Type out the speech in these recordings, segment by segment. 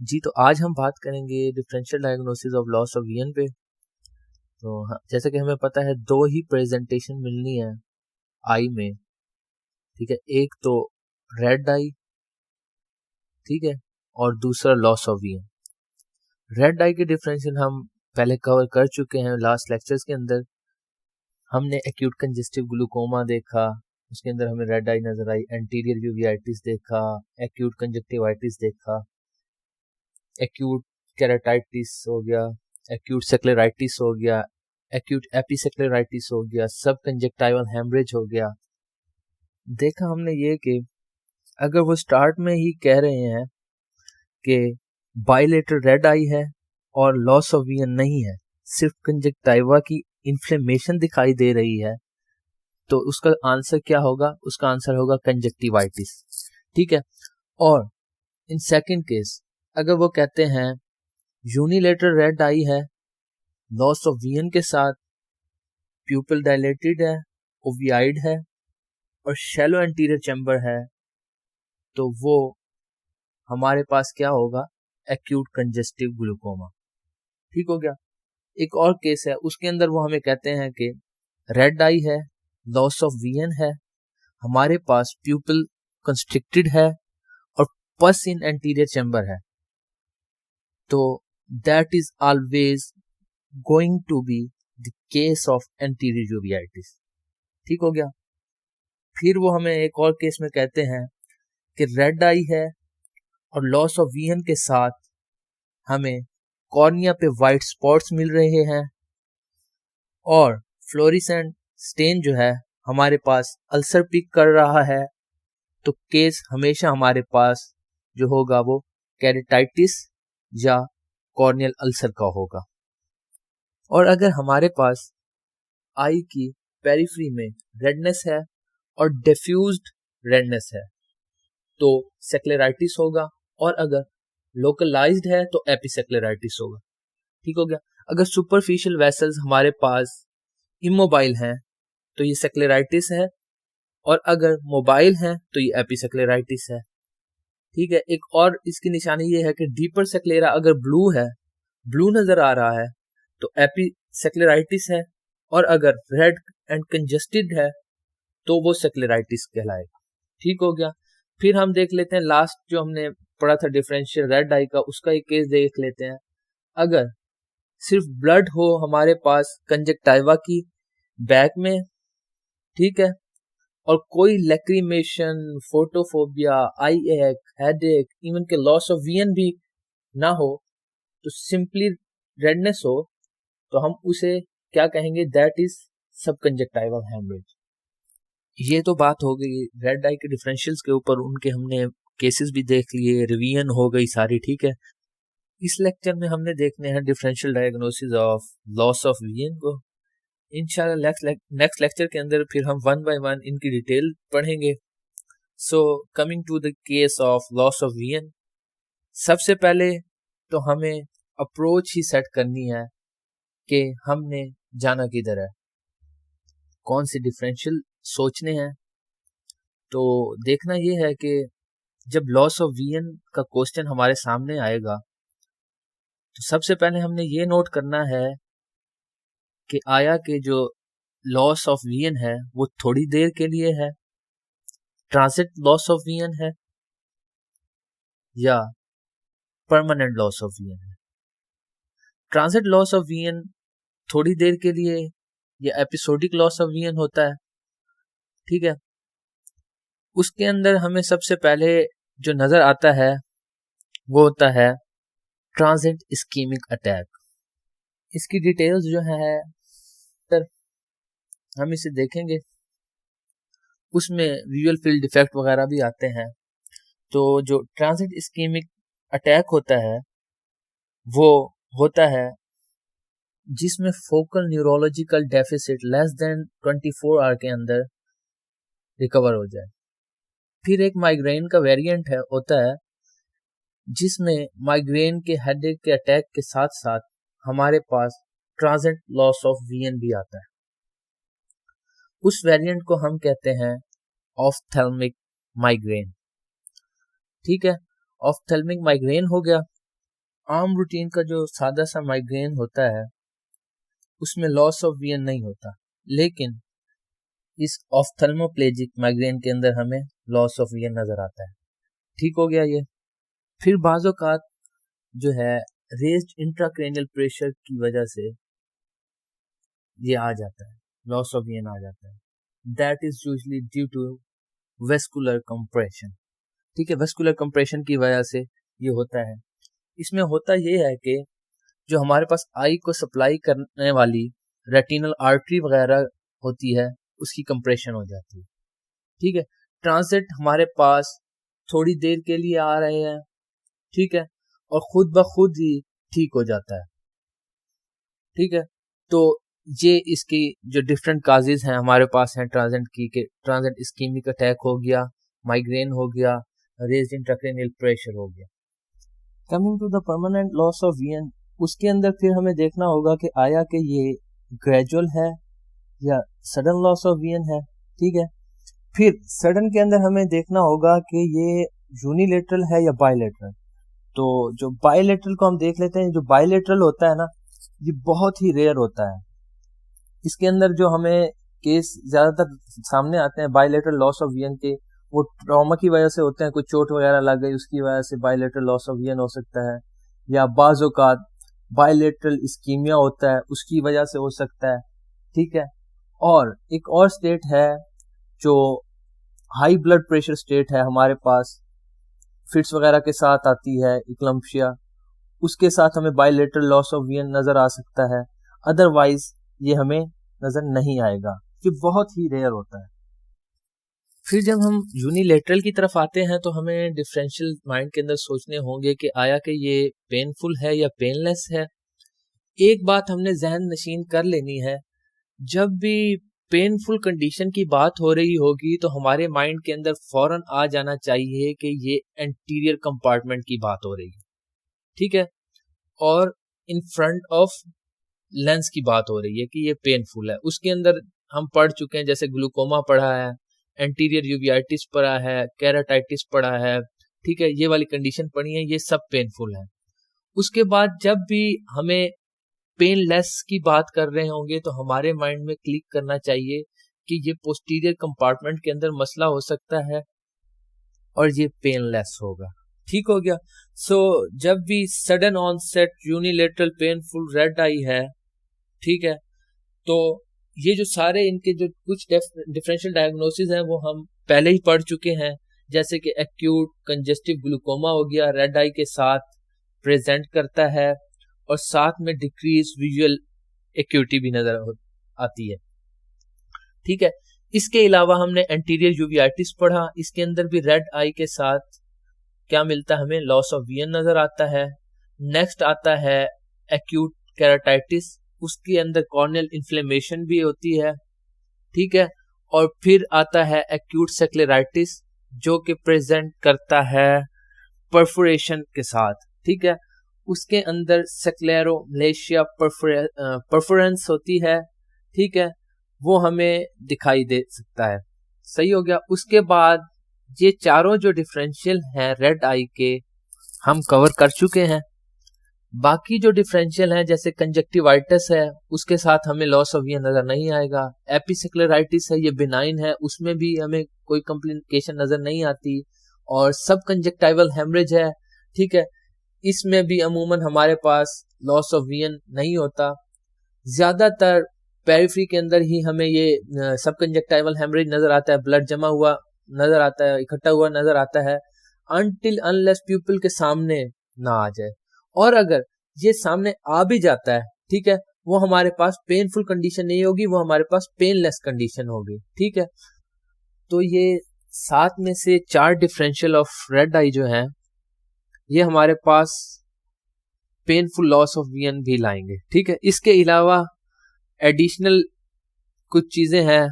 जी, तो आज हम बात करेंगे differential diagnosis of loss of vision पे। तो जैसा कि हमें पता है दो ही प्रेजेंटेशन मिलनी है आई में, ठीक है। एक तो रेड आई, ठीक है, और दूसरा लॉस ऑफ विजन। रेड आई के डिफरेंशियल हम पहले कवर कर चुके हैं लास्ट लेक्चर्स के अंदर। हमने एक्यूट कंजेस्टिव ग्लूकोमा देखा, उसके अंदर हमें रेड आई नजर आई। एंटीरियर यूवियाइटिस देखा, एक्यूट कंजक्टिवाइटिस देखा, एक्यूट केराटाइटिस हो गया, एक्यूट सेक्लेराइटिस हो गया, एक्यूट एपिसेक्लेराइटिस हो गया, सब कंजक्टाइवल हेमरेज हो गया। देखा हमने ये कि अगर वो स्टार्ट में ही कह रहे हैं कि बाइलेटरल रेड आई है और लॉस ऑफ विजन नहीं है, सिर्फ कंजक्टाइवा की इन्फ्लेमेशन दिखाई दे रही है, तो उसका आंसर क्या होगा? उसका आंसर होगा कंजक्टिवाइटिस, ठीक है। और इन सेकंड केस अगर वो कहते हैं यूनिलेटरल रेड आई है, लॉस ऑफ विजन के साथ, प्यूपिल डायलेटेड है, ओवियाइड है और शैलो एंटीरियर चैम्बर है, तो वो हमारे पास क्या होगा? एक्यूट कंजेस्टिव ग्लूकोमा, ठीक हो गया। एक और केस है, उसके अंदर वो हमें कहते हैं कि रेड आई है, लॉस ऑफ विजन है, हमारे पास प्यूपिल कंस्ट्रिक्टेड है और पस इन एंटीरियर चैम्बर है, तो that is always going to be the case of anterior uveitis, ठीक हो गया। फिर वो हमें एक और केस में कहते हैं कि रेड आई है और लॉस ऑफ विजन के साथ हमें कॉर्निया पे वाइट स्पॉट्स मिल रहे हैं और फ्लोरिसेंट स्टेन जो है हमारे पास अल्सर पिक कर रहा है, तो केस हमेशा हमारे पास जो होगा वो कैरेटाइटिस या कॉर्नियल अल्सर का होगा। और अगर हमारे पास आई की पेरिफेरी में रेडनेस है और डिफ्यूज्ड रेडनेस है, तो सेक्लेराइटिस होगा, और अगर लोकलाइज्ड है तो एपिसेक्लेराइटिस होगा, ठीक हो गया। अगर सुपरफिशियल वेसल्स हमारे पास इमोबाइल हैं तो ये सेक्लेराइटिस है, और अगर मोबाइल हैं तो ये एपिसेक्लेराइटिस है, ठीक है। एक और इसकी निशानी ये है कि डीपर सेक्लेरा अगर ब्लू है, ब्लू नजर आ रहा है, तो एपिसेक्लेराइटिस है, और अगर रेड एंड कंजेस्टेड है तो वो सेक्लेराइटिस कहलाएगा, ठीक हो गया। फिर हम देख लेते हैं लास्ट जो हमने पढ़ा था डिफरेंशियल रेड आई का, उसका एक केस देख लेते हैं। अगर सिर्फ ब्लड हो हमारे पास कंजक्टाइवा की बैक में, ठीक है, और कोई लैक्रिमेशन, फोटोफोबिया, आई एक, हेडेक, इवन के लॉस ऑफ विजन भी ना हो, तो सिंपली रेडनेस हो, तो हम उसे क्या कहेंगे? दैट इज सब कंजक्टाइवल हेमरेज। ये तो बात हो गई रेड आई के डिफरेंशियल्स के ऊपर, उनके हमने केसेस भी देख लिए, रिवीजन हो गई सारी, ठीक है। इस लेक्चर में हमने देखने हैं differential diagnosis of loss of vision को। इंशाल्लाह नेक्स्ट लेक्चर के अंदर फिर हम वन बाय वन इनकी डिटेल पढ़ेंगे। So coming to the case of loss of vision, सबसे पहले तो हमें अप्रोच ही सेट करनी है कि हमने जाना किधर है, कौन से डिफरेंशियल सोचने हैं। तो देखना यह है कि जब लॉस ऑफ विजन का क्वेश्चन हमारे सामने आएगा, तो सबसे पहले हमने ये नोट करना है कि आया कि जो लॉस ऑफ विजन है वो थोड़ी देर के लिए है, ट्रांजिट लॉस ऑफ विजन है, या परमानेंट लॉस ऑफ विजन है। ट्रांजिट लॉस ऑफ विजन थोड़ी देर के लिए या एपिसोडिक लॉस ऑफ विजन होता है, ठीक है। उसके अंदर हमें सबसे पहले जो नजर आता है वो होता है ट्रांजिट इस्कीमिक अटैक। इसकी डिटेल्स जो है हम इसे देखेंगे, उसमें विजुअल फील्ड डिफेक्ट वगैरह भी आते हैं। तो जो ट्रांजिट इस्कीमिक अटैक होता है वो होता है जिसमें focal neurological deficit less than 24 hour के अंदर रिकवर हो जाए। फिर एक माइग्रेन का वेरिएंट है होता है जिसमें माइग्रेन के हेडेक के अटैक के साथ साथ हमारे पास ट्रांजिट लॉस ऑफ विजन भी आता है। उस वेरिएंट को हम कहते हैं ऑफ्थेल्मिक माइग्रेन, ठीक है। ऑफ्थेल्मिक माइग्रेन हो गया। आम रूटीन का जो सादा सा माइग्रेन होता है उसमें लॉस ऑफ विजन नहीं होता, लेकिन इस ऑफ्थल्मोप्लेजिक माइग्रेन के अंदर हमें लॉस ऑफ विजन नजर आता है। ठीक हो गया ये। फिर बाज़ औक़ात जो है रेज्ड इंट्राक्रेनियल प्रेशर की वजह से ये आ जाता है, लॉस ऑफ विजन आ जाता है। That is usually due to vascular compression. ठीक है, वेस्कुलर कंप्रेशन की वजह से ये होता है। इसमें होता ये है कि जो हमारे पास आई को सप्लाई करने वाली रेटिनल आर्टरी वगैरह होती है उसकी कंप्रेशन हो जाती है। ठीक है, ट्रांजिट हमारे पास थोड़ी देर के लिए आ रहे हैं, ठीक है, और खुद ब खुद ही ठीक हो जाता है। ठीक है, तो ये इसकी जो डिफरेंट काजेज हैं हमारे पास हैं ट्रांजिट की, कि ट्रांजिट इस्कीमिक अटैक हो गया, माइग्रेन हो गया, रेज्ड इंट्राक्रेनियल प्रेशर हो गया। Coming to the permanent loss of vision, उसके अंदर फिर हमें देखना होगा कि आया कि ये ग्रेजुअल है या सडन लॉस ऑफ विजन है। ठीक है, फिर सडन के अंदर हमें देखना होगा कि ये यूनिलेटरल है या बायलेटरल। तो जो बायलेटरल को हम देख लेते हैं, जो बायलेटरल होता है ना, ये बहुत ही रेयर होता है। इसके अंदर जो हमें केस ज्यादातर सामने आते हैं बायलेटरल लॉस ऑफ विजन के, वो ट्रॉमा की वजह से होते हैं, कोई चोट वगैरह लग गई उसकी वजह से बायलेटरल लॉस ऑफ विजन हो सकता है, या बाज़ औक़ात बायलेटरल इस्कीमिया होता है उसकी वजह से हो सकता है। ठीक है, और एक और स्टेट है जो हाई ब्लड प्रेशर स्टेट है हमारे पास, फिट्स वगैरह के साथ आती है, इक्लम्पिया, उसके साथ हमें बायलेटरल लॉस ऑफ विजन नजर आ सकता है। अदरवाइज ये हमें नजर नहीं आएगा, जो बहुत ही रेयर होता है। फिर जब हम यूनिलेटरल की तरफ आते हैं तो हमें डिफरेंशियल माइंड के अंदर सोचने होंगे कि आया कि ये पेनफुल है या पेनलेस है। एक बात हमने जहन नशीन कर लेनी है, जब भी पेनफुल कंडीशन की बात हो रही होगी तो हमारे माइंड के अंदर फौरन आ जाना चाहिए कि ये एंटीरियर कंपार्टमेंट की बात हो रही है। ठीक है, और इन फ्रंट ऑफ लेंस की बात हो रही है कि ये पेनफुल है। उसके अंदर हम पढ़ चुके हैं, जैसे ग्लूकोमा पढ़ा है, एंटीरियर यूवियाइटिस पढ़ा है, केराटाइटिस पढ़ा है। ठीक है, ये वाली कंडीशन पढ़ी है, ये सब पेनफुल है। उसके बाद जब भी हमें पेनलेस की बात कर रहे होंगे तो हमारे माइंड में क्लिक करना चाहिए कि ये पोस्टीरियर कंपार्टमेंट के अंदर मसला हो सकता है और ये पेनलेस होगा। ठीक हो गया। सो जब भी sudden onset unilateral painful red eye है, ठीक है, तो ये जो सारे इनके जो कुछ डिफरेंशियल डायग्नोसिस हैं वो हम पहले ही पढ़ चुके हैं, जैसे कि एक्यूट कंजेस्टिव ग्लूकोमा हो गया, रेड आई के साथ प्रेजेंट करता है और साथ में डिक्रीज विजुअल एक्यूटी भी नजर आती है। ठीक है, इसके अलावा हमने एंटीरियर यूवियाइटिस पढ़ा, इसके अंदर भी रेड आई के साथ क्या मिलता है, हमें लॉस ऑफ विजन नजर आता है। नेक्स्ट आता है एक्यूट केराटाइटिस, उसके अंदर कॉर्नियल इन्फ्लेमेशन भी होती है। ठीक है, और फिर आता है एक्यूट सेक्लेराइटिस जो कि प्रेजेंट करता है परफोरेशन के साथ। ठीक है, उसके अंदर सेक्लेरोमलेशिया परफोरेंस होती है। ठीक है, वो हमें दिखाई दे सकता है। सही हो गया। उसके बाद ये चारों जो डिफरेंशियल हैं रेड आई के हम कवर कर चुके हैं। बाकी जो डिफरेंशियल हैं जैसे कंजक्टिवाइटिस है, उसके साथ हमें लॉस ऑफ विजन नजर नहीं आएगा। एपिसेक्लेराइटिस है, ये बिनाइन है, उसमें भी हमें कोई कॉम्प्लिकेशन नजर नहीं आती। और सब कंजक्टिवल हेमरेज है, ठीक है, इसमें भी अमूमन हमारे पास लॉस ऑफ विजन नहीं होता। ज्यादातर पेरिफेरी के अंदर ही हमें ये सब कंजक्टिवल हेमरेज नजर आता है, ब्लड जमा हुआ नजर आता है, इकट्ठा हुआ नजर आता है, अनटिल अनलेस प्यूपिल के सामने ना आ जाए। और अगर ये सामने आ भी जाता है, ठीक है, वो हमारे पास पेनफुल कंडीशन नहीं होगी, वो हमारे पास पेनलेस कंडीशन होगी। ठीक है, तो ये 7 में से 4 डिफरेंशियल ऑफ रेड आई जो है ये हमारे पास पेनफुल लॉस ऑफ विजन भी लाएंगे। ठीक है, इसके अलावा एडिशनल कुछ चीजें हैं।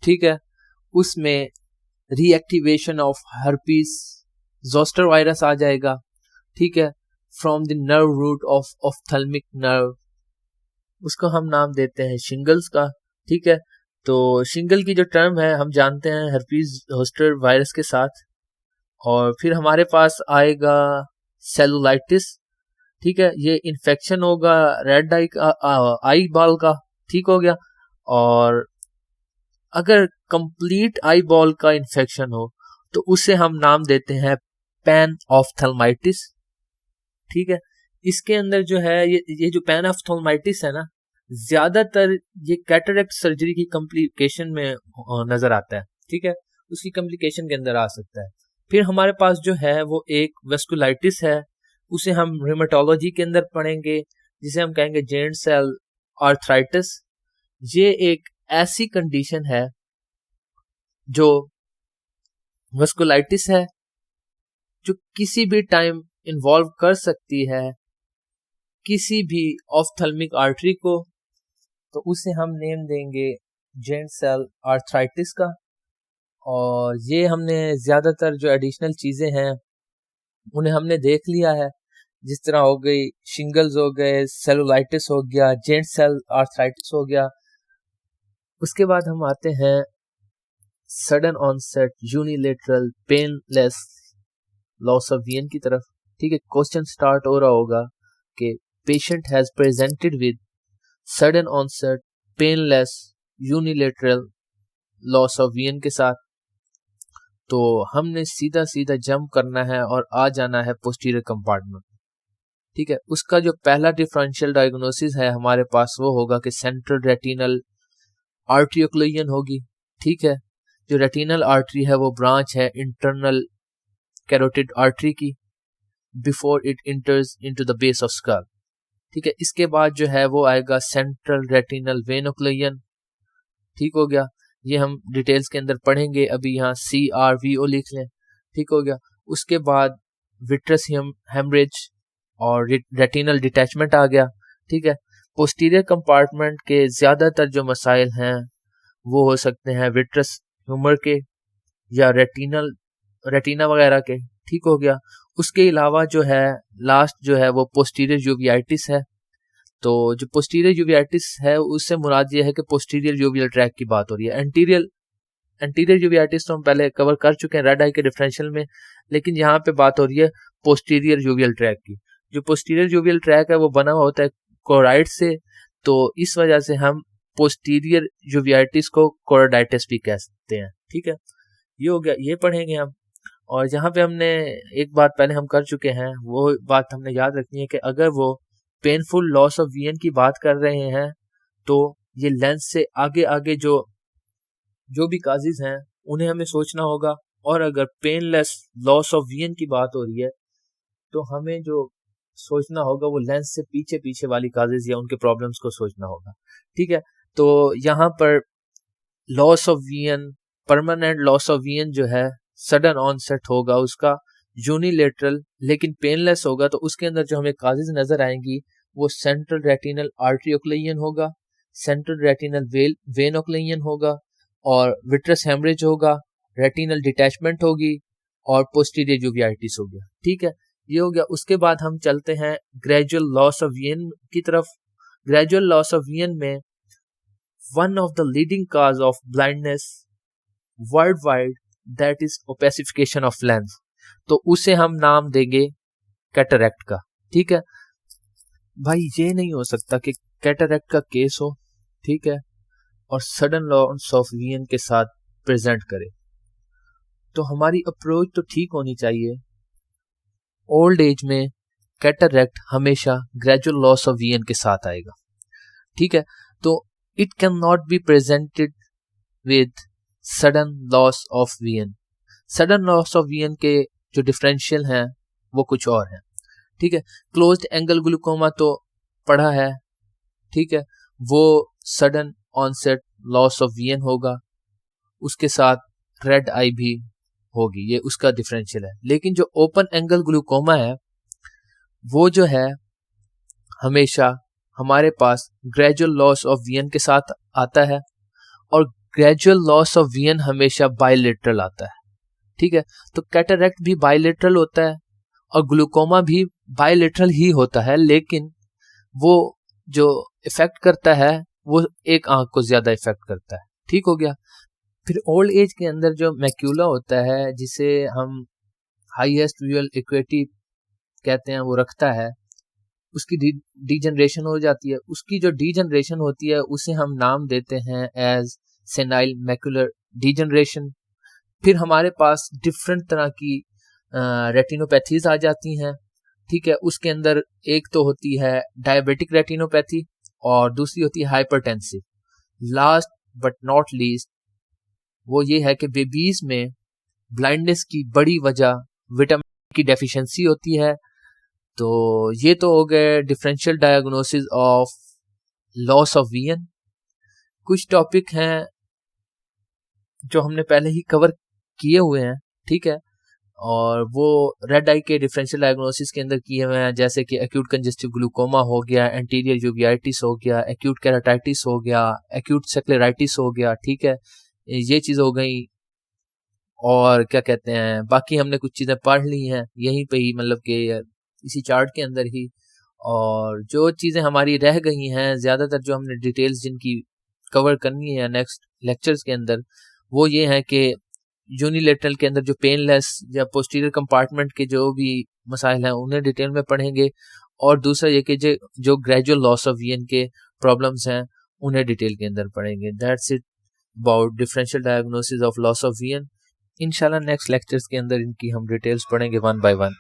ठीक है, उसमें reactivation of herpes zoster virus आ जाएगा। ठीक है, from the nerve root of ophthalmic nerve, उसको हम नाम देते हैं शिंगल्स का। ठीक है, तो शिंगल की जो टर्म है हम जानते हैं हर्पीस जोस्टर वायरस के साथ। और फिर हमारे पास आएगा सेलुलाइटिस, ठीक है, ये इन्फेक्शन होगा रेड आई आई बॉल का, ठीक हो गया। और अगर कंप्लीट आई बॉल का इन्फेक्शन हो तो उसे हम नाम देते हैं पैन ऑफ्थल्माइटिस, ठीक है। इसके अंदर जो है ये जो पैन ऑफ्थल्माइटिस है ना, ज्यादातर ये कैटरेक्ट सर्जरी की कॉम्प्लिकेशन में नजर आता है, ठीक है, उसकी कॉम्प्लिकेशन के अंदर आ सकता है। फिर हमारे पास जो है वो एक वेस्कुलाइटिस है, उसे हम रिमेटोलॉजी के अंदर पढ़ेंगे, जिसे हम कहेंगे जेंट सेल आर्थराइटिस। ये एक ऐसी कंडीशन है जो वेस्कुलाइटिस है, जो किसी भी टाइम इन्वॉल्व कर सकती है किसी भी ऑफ्थल्मिक आर्टरी को, तो उसे हम नेम देंगे जेंट सेल आर्थराइटिस का। और ये हमने ज्यादातर जो एडिशनल चीजें हैं उन्हें हमने देख लिया है, जिस तरह हो गई शिंगल्स हो गए, सेलुलाइटिस हो गया, जेंट सेल आर्थराइटिस हो गया। उसके बाद हम आते हैं sudden onset unilateral painless loss of vision की तरफ, ठीक है। क्वेश्चन स्टार्ट हो रहा होगा कि patient has presented with sudden onset painless unilateral loss of vision के साथ, तो हमने सीधा सीधा जंप करना है और आ जाना है पोस्टीरियर कंपार्टमेंट, ठीक है। उसका जो पहला डिफरेंशियल डायग्नोसिस है हमारे पास वो होगा कि सेंट्रल रेटिनल आर्टरी ओक्लूजन होगी, ठीक है। जो रेटिनल आर्टरी है वो ब्रांच है इंटरनल कैरोटिड आर्टरी की before it इंटर्स into the base of skull, ठीक है। इसके बाद जो है वो आएगा सेंट्रल रेटिनल वेन ओक्लूजन, ठीक हो गया। ये हम डिटेल्स के अंदर पढ़ेंगे, अभी यहाँ CRVO लिख लें, ठीक हो गया। उसके बाद विट्रस हेमरेज और रेटिनल डिटैचमेंट आ गया, ठीक है। पोस्टीरियर कंपार्टमेंट के ज्यादातर जो मसाइल हैं वो हो सकते हैं विट्रस ह्यूमर के या रेटिना वगैरह के, ठीक हो गया। उसके अलावा जो है लास्ट जो है वो पोस्टीरियर यूवियाइटिस है। तो जो पोस्टीरियर यूवियाइटिस है उससे मुराद ये है कि पोस्टीरियर यूवियल ट्रैक की बात हो रही है। एंटीरियर यूवियाइटिस तो हम पहले कवर कर चुके हैं रेड आई के डिफरेंशियल में, लेकिन यहाँ पे बात हो रही है पोस्टीरियर यूवियल ट्रैक की। जो पोस्टीरियर यूवियल ट्रैक है वो बना हुआ होता है कोराइड से, तो इस वजह से हम पोस्टीरियर यूवियाइटिस को कोरोडाइटिस भी कह सकते हैं, ठीक है। ये हो गया, ये पढ़ेंगे हम। और जहाँ पे हमने एक बात पहले हम कर चुके हैं वो बात हमने याद रखनी है कि अगर वो पेनफुल लॉस ऑफ विजन की बात कर रहे हैं तो ये लेंस से आगे आगे जो भी काजेज हैं उन्हें हमें सोचना होगा। और अगर पेनलेस लॉस ऑफ विजन की बात हो रही है तो हमें जो सोचना होगा वो लेंस से पीछे पीछे वाली काजेज या उनके प्रॉब्लम्स को सोचना होगा, ठीक है। तो यहाँ पर loss of vision, permanent loss of vision जो है सडन ऑनसेट होगा उसका यूनिलेटरल लेकिन पेनलेस होगा, तो उसके अंदर जो हमें काजेज नजर आएंगी वो सेंट्रल रेटिनल आर्टरी ओक्लूजन होगा, सेंट्रल रेटिनल वेन ओक्लूजन होगा, और विट्रस हेमरेज होगा, रेटिनल डिटैचमेंट होगी और पोस्टीरियर यूवियाइटिस हो गया, ठीक है। ये हो गया। उसके बाद हम चलते हैं ग्रेजुअल लॉस ऑफ विजन की तरफ। ग्रेजुअल लॉस ऑफ विजन में one of the leading cause of blindness world wide that is opacification of lens, तो उसे हम नाम देंगे कैटरैक्ट का, ठीक है। भाई ये नहीं हो सकता कि कैटरैक्ट का केस हो, ठीक है, और सडन लॉस ऑफ विजन के साथ प्रेजेंट करे, तो हमारी अप्रोच तो ठीक होनी चाहिए। ओल्ड एज में कैटरैक्ट हमेशा ग्रेजुअल लॉस ऑफ विजन के साथ आएगा, ठीक है। तो it can not be presented with sudden loss of vision. Sudden loss of vision के जो डिफरेंशियल हैं वो कुछ और हैं, ठीक है। क्लोज्ड एंगल ग्लूकोमा तो पढ़ा है, ठीक है, वो sudden onset loss of vision होगा, उसके साथ रेड आई भी होगी, ये उसका डिफरेंशियल है। लेकिन जो ओपन एंगल ग्लूकोमा है वो जो है हमेशा हमारे पास ग्रेजुअल लॉस ऑफ विजन के साथ आता है, और ग्रेजुअल लॉस ऑफ विजन हमेशा बायलेटरल आता है, ठीक है। तो कैटरैक्ट भी बायलेटरल होता है और ग्लूकोमा भी बायलेटरल ही होता है, लेकिन वो जो इफेक्ट करता है वो एक आंख को ज्यादा इफेक्ट करता है, ठीक हो गया। फिर ओल्ड एज के अंदर जो मैक्यूला होता है जिसे हम हाईएस्ट विजुअल एक्यूटी कहते हैं वो रखता है, उसकी डीजनरेशन हो जाती है। उसकी जो डीजनरेशन होती है उसे हम नाम देते हैं एज सेनाइल मैकुलर डीजनरेशन। फिर हमारे पास डिफरेंट तरह की रेटिनोपैथीज आ जाती हैं, ठीक है। उसके अंदर एक तो होती है डायबिटिक रेटिनोपैथी और दूसरी होती है hypertensive. Last but not least वो ये है कि बेबीज में ब्लाइंडनेस की बड़ी वजह विटामिन की डेफिशिएंसी होती है। तो ये तो हो गए differential diagnosis of loss of vision. कुछ टॉपिक हैं जो हमने पहले ही कवर किए हुए हैं, ठीक है, और वो रेड आई के डिफरेंशियल डायग्नोसिस के अंदर किए हुए हैं, जैसे कि एक्यूट कंजेस्टिव ग्लूकोमा हो गया, एंटीरियर यूवियाइटिस हो गया, एक्यूट केराटाइटिस हो गया, एक्यूट सेक्लेराइटिस हो गया, ठीक है, ये चीज़ हो गई। और क्या कहते हैं, बाकी हमने कुछ चीज़ें पढ़ ली हैं यहीं पे ही, मतलब कि इसी चार्ट के अंदर ही। और जो चीज़ें हमारी रह गई हैं, ज़्यादातर जो हमने डिटेल्स जिनकी कवर करनी है नेक्स्ट लेक्चर्स के अंदर, वो ये है कि यूनिलेटरल के अंदर जो पेनलेस या पोस्टीरियर कंपार्टमेंट के जो भी मसाइल हैं उन्हें डिटेल में पढ़ेंगे। और दूसरा ये कि जो ग्रेजुअल लॉस ऑफ विजन के प्रॉब्लम्स हैं उन्हें डिटेल के अंदर पढ़ेंगे। That's it about differential diagnosis of loss of vision. इंशाल्लाह नेक्स्ट लेक्चर्स के अंदर इनकी हम डिटेल्स पढ़ेंगे वन बाय वन।